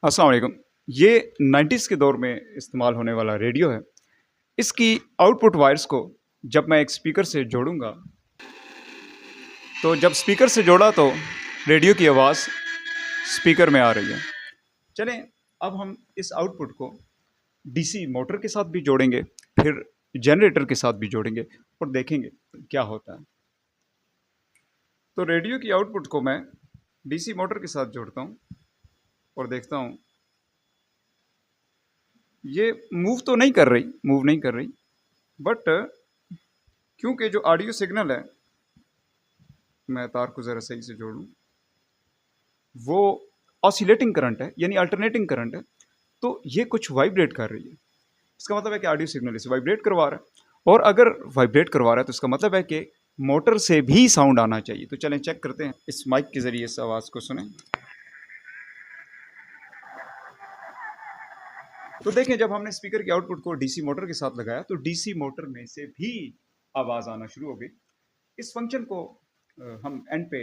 अस्सलाम वालेकुम। ये 90s के दौर में इस्तेमाल होने वाला रेडियो है। इसकी आउटपुट वायर्स को जब मैं एक स्पीकर से जोड़ूँगा, तो जब स्पीकर से जोड़ा तो रेडियो की आवाज़ स्पीकर में आ रही है। चलें, अब हम इस आउटपुट को डीसी मोटर के साथ भी जोड़ेंगे, फिर जनरेटर के साथ भी जोड़ेंगे और देखेंगे क्या होता है। तो रेडियो की आउटपुट को मैं डीसी मोटर के साथ जोड़ता हूँ और देखता हूँ ये मूव नहीं कर रही, बट क्योंकि जो ऑडियो सिग्नल है, मैं तार को ज़रा सही से जोड़ लूँ, वो ऑसिलेटिंग करंट है, यानी अल्टरनेटिंग करंट है, तो ये कुछ वाइब्रेट कर रही है। इसका मतलब है कि ऑडियो सिग्नल इसे वाइब्रेट करवा रहा है, और अगर वाइब्रेट करवा रहा है तो इसका मतलब है कि मोटर से भी साउंड आना चाहिए। तो चलें चेक करते हैं, इस माइक के ज़रिए इस आवाज़ को सुनें। तो देखें, जब हमने स्पीकर की आउटपुट को डीसी मोटर के साथ लगाया तो डीसी मोटर में से भी आवाज़ आना शुरू हो गई। इस फंक्शन को हम एंड पे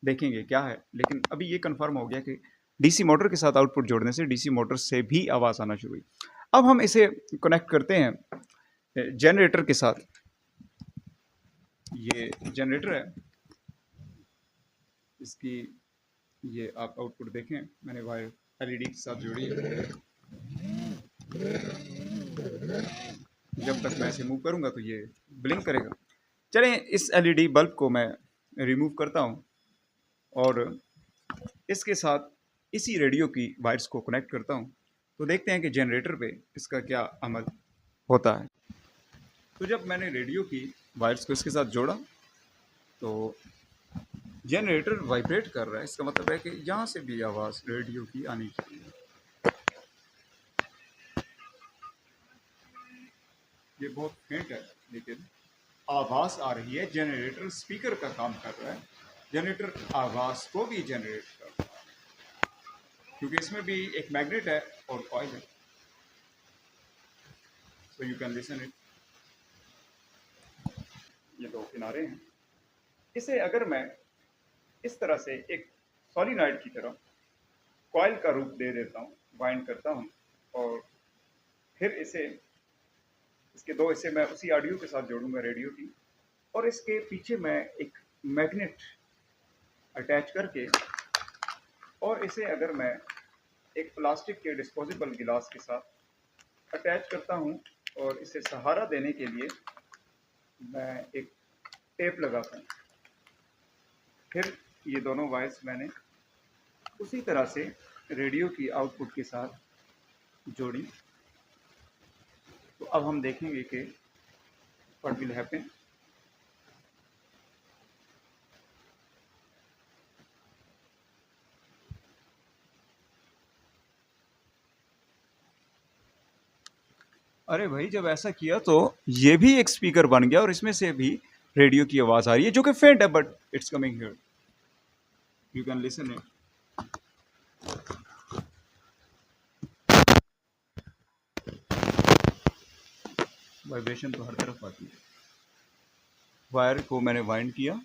देखेंगे क्या है, लेकिन अभी ये कंफर्म हो गया कि डीसी मोटर के साथ आउटपुट जोड़ने से डीसी मोटर से भी आवाज़ आना शुरू हुई। अब हम इसे कनेक्ट करते हैं जनरेटर के साथ। ये जनरेटर है, इसकी ये आप आउटपुट देखें, मैंने वायर एलईडी के साथ जोड़ी है। जब तक मैं इसे मूव करूंगा तो ये ब्लिंक करेगा। चलें, इस एलईडी बल्ब को मैं रिमूव करता हूं और इसके साथ इसी रेडियो की वायर्स को कनेक्ट करता हूं, तो देखते हैं कि जनरेटर पे इसका क्या अमल होता है। तो जब मैंने रेडियो की वायर्स को इसके साथ जोड़ा तो जनरेटर वाइब्रेट कर रहा है। इसका मतलब है कि यहाँ से भी आवाज़ रेडियो की आनी चाहिए। ये बहुत फेंट है, लेकिन आवाज़ आ रही है। जनरेटर स्पीकर का काम कर रहा है, जनरेटर आवाज़ को भी जनरेट कर रहा है, क्योंकि इसमें भी एक मैग्नेट है और कॉइल है। So you can listen it. ये दो किनारे हैं। इसे अगर मैं इस तरह से एक सॉलिनॉइड की तरह कॉइल का रूप दे देता हूँ, बाइंड करता हूँ, और फिर इसके दो हिस्से मैं उसी ऑडियो के साथ जोड़ूंगा रेडियो की, और इसके पीछे मैं एक मैग्नेट अटैच करके, और इसे अगर मैं एक प्लास्टिक के डिस्पोजेबल गिलास के साथ अटैच करता हूँ, और इसे सहारा देने के लिए मैं एक टेप लगाता हूँ, फिर ये दोनों वायर्स मैंने उसी तरह से रेडियो की आउटपुट के साथ जोड़ी। तो अब हम देखेंगे कि व्हाट विल हैपन। अरे भाई, जब ऐसा किया तो ये भी एक स्पीकर बन गया और इसमें से भी रेडियो की आवाज़ आ रही है, जो कि फेंट है, but it's coming here. You can listen it. Vibration तो हर तरफ आती है। वायर को मैंने वाइंड किया,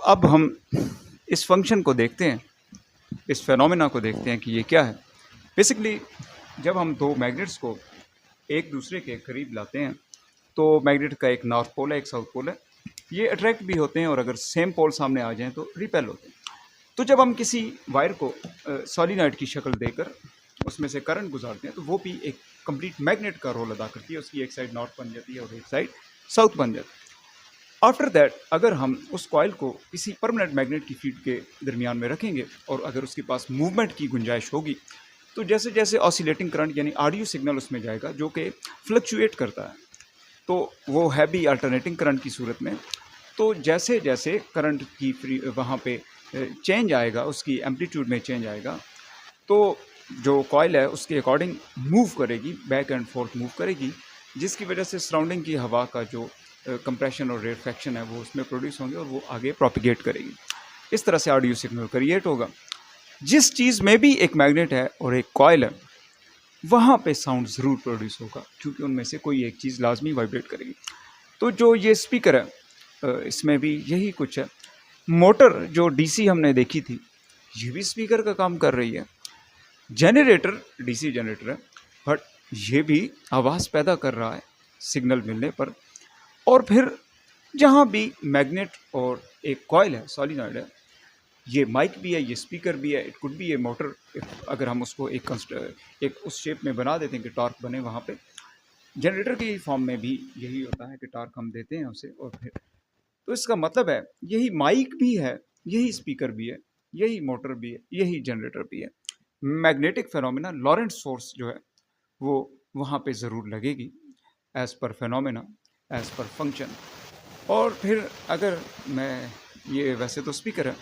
अब हम इस फंक्शन को देखते हैं, इस फेनोमेना को देखते हैं कि ये क्या है। बेसिकली जब हम दो मैग्नेट्स को एक दूसरे के करीब लाते हैं, तो मैग्नेट का एक नॉर्थ पोल है, एक साउथ पोल है। ये अट्रैक्ट भी होते हैं, और अगर सेम पोल सामने आ जाएं तो रिपेल होते हैं। तो जब हम किसी वायर को सॉलिनॉइड की शक्ल देकर उसमें से करंट गुजारते हैं, तो वो भी एक कंप्लीट मैग्नेट का रोल अदा करती है। उसकी एक साइड नॉर्थ बन जाती है और एक साइड साउथ बन जाती है। आफ्टर दैट, अगर हम उस कॉइल को किसी परमानेंट मैग्नेट की फील्ड के दरमियान में रखेंगे, और अगर उसके पास मूवमेंट की गुंजाइश होगी, तो जैसे जैसे ऑसिलेटिंग करंट यानी ऑडियो सिग्नल उसमें जाएगा, जो कि फ्लक्चुएट करता है, तो वो है भी अल्टरनेटिंग करंट की सूरत में। तो जैसे जैसे करंट की वहाँ पे चेंज आएगा, उसकी एम्पलीट्यूड में चेंज आएगा, तो जो कॉइल है उसके अकॉर्डिंग मूव करेगी, बैक एंड फोर्थ मूव करेगी, जिसकी वजह से सराउंडिंग की हवा का जो कंप्रेशन और रेरफेक्शन है वो उसमें प्रोड्यूस होंगे, और वो आगे प्रोपिगेट करेगी। इस तरह से ऑडियो सिग्नल क्रिएट होगा। जिस चीज़ में भी एक मैग्नेट है और एक कॉइल है, वहाँ पे साउंड ज़रूर प्रोड्यूस होगा, क्योंकि उनमें से कोई एक चीज़ लाजमी वाइब्रेट करेगी। तो जो ये स्पीकर है इसमें भी यही कुछ है। मोटर जो डीसी हमने देखी थी, ये भी स्पीकर का काम कर रही है। जनरेटर डीसी जनरेटर है, बट ये भी आवाज़ पैदा कर रहा है सिग्नल मिलने पर। और फिर जहाँ भी मैग्नेट और एक कॉइल है, सॉलिनॉइड है, ये माइक भी है, ये स्पीकर भी है, इट कुड बी ये मोटर। अगर हम उसको एक उस शेप में बना देते हैं कि टॉर्क बने, वहाँ पे जनरेटर की फॉर्म में भी यही होता है कि टॉर्क हम देते हैं उसे। और फिर तो इसका मतलब है यही माइक भी है, यही स्पीकर भी है, यही मोटर भी है, यही जनरेटर भी है। मैग्नेटिक फेनोमेना लॉरेंट्ज फोर्स जो है वो वहाँ पे ज़रूर लगेगी, as per phenomena, as per function. और फिर अगर मैं ये वैसे तो स्पीकर है,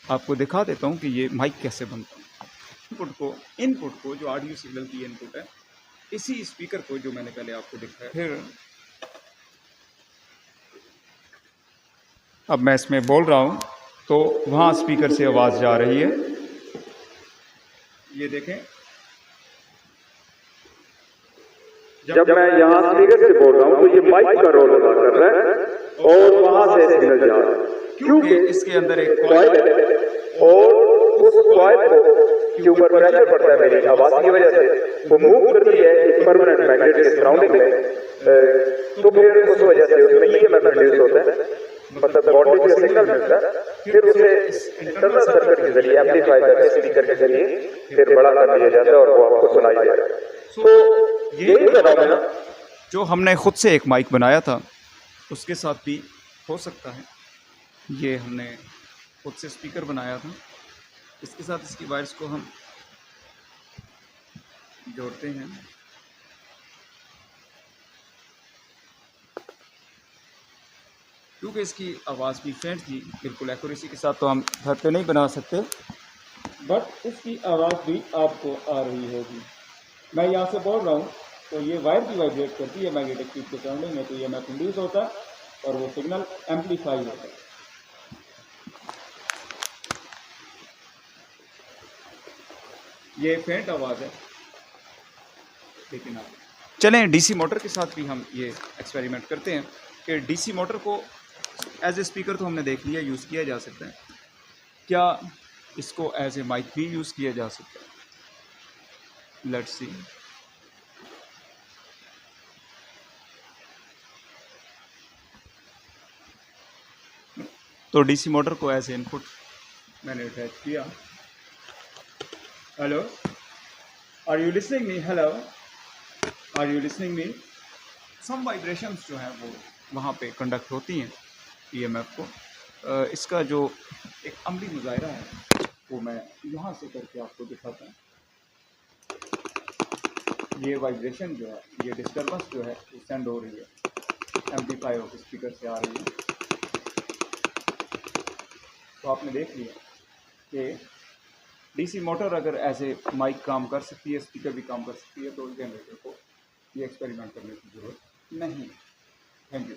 आपको दिखा देता हूँ कि ये माइक कैसे बनता है। इनपुट को जो ऑडियो सिग्नल की इनपुट है, इसी स्पीकर को जो मैंने पहले आपको दिखाया, फिर अब मैं इसमें बोल रहा हूँ तो वहाँ स्पीकर से आवाज़ जा रही है। ये देखें, जब मैं यहाँ स्पीकर से बोल रहा हूँ तो ये माइक का रोल अदा कर रहा है और वहाँ से सिग्नल जा रहा है, क्योंकि इसके अंदर एक कॉइल है और उस कॉइल के ऊपर प्रेशर पड़ता है मेरी आवाज की वजह से, वो मूव करती है एक परमानेंट मैग्नेट के सराउंडिंग में। तो फिर उस वजह से उसमें ईएमएफ प्रोड्यूस होता है, मतलब वोल्टेज का सिग्नल मिलता है। फिर उसे इंटरनल सर्किट के जरिए एम्पलीफाई करके स्पीकर के जरिए फिर बड़ा कर दिया जाता है और वो आपको सुनाई देता है। तो यही फेनोमेना जो हमने खुद से एक माइक बनाया था, उसके साथ भी हो सकता है। ये हमने खुद से स्पीकर बनाया था, इसके साथ इसकी वायर्स को हम जोड़ते हैं। क्योंकि इसकी आवाज़ भी फेंट थी, बिल्कुल एक्यूरेसी के साथ तो हम घर पे नहीं बना सकते, बट इसकी आवाज़ भी आपको आ रही होगी। मैं यहाँ से बोल रहा हूँ तो ये वायर की वाइब्रेट करती है मैग्नेटिक फील्ड के सराउंडिंग में, तो ये मैं इंड्यूस होता है और वो सिग्नल एम्पलीफाई होता है। ये फेंट आवाज़ है, लेकिन आप चलें डीसी मोटर के साथ भी हम ये एक्सपेरिमेंट करते हैं कि डीसी मोटर को एज ए स्पीकर तो हमने देख लिया यूज़ किया जा सकता है, क्या इसको एज ए माइक भी यूज़ किया जा सकता है। Let's see. तो डीसी मोटर को एज ए इनपुट मैंने अटैच किया। Hello, are you listening me? Hello, are you listening me? Some vibrations जो हैं वो वहाँ पे कंडक्ट होती हैं ईएमएफ को। इसका जो एक अमली मुजाहिरा है वो मैं यहाँ से करके आपको दिखाता हूँ। ये वाइब्रेशन जो है, ये डिस्टर्बेंस जो है वो सेंड हो रही है, एम्पलीफाई होकर स्पीकर से आ रही है। तो आपने देख लिया कि डीसी मोटर अगर ऐसे माइक काम कर सकती है, स्पीकर भी काम कर सकती है, तो जनरेटर को ये एक्सपेरिमेंट करने की ज़रूरत नहीं। Thank you.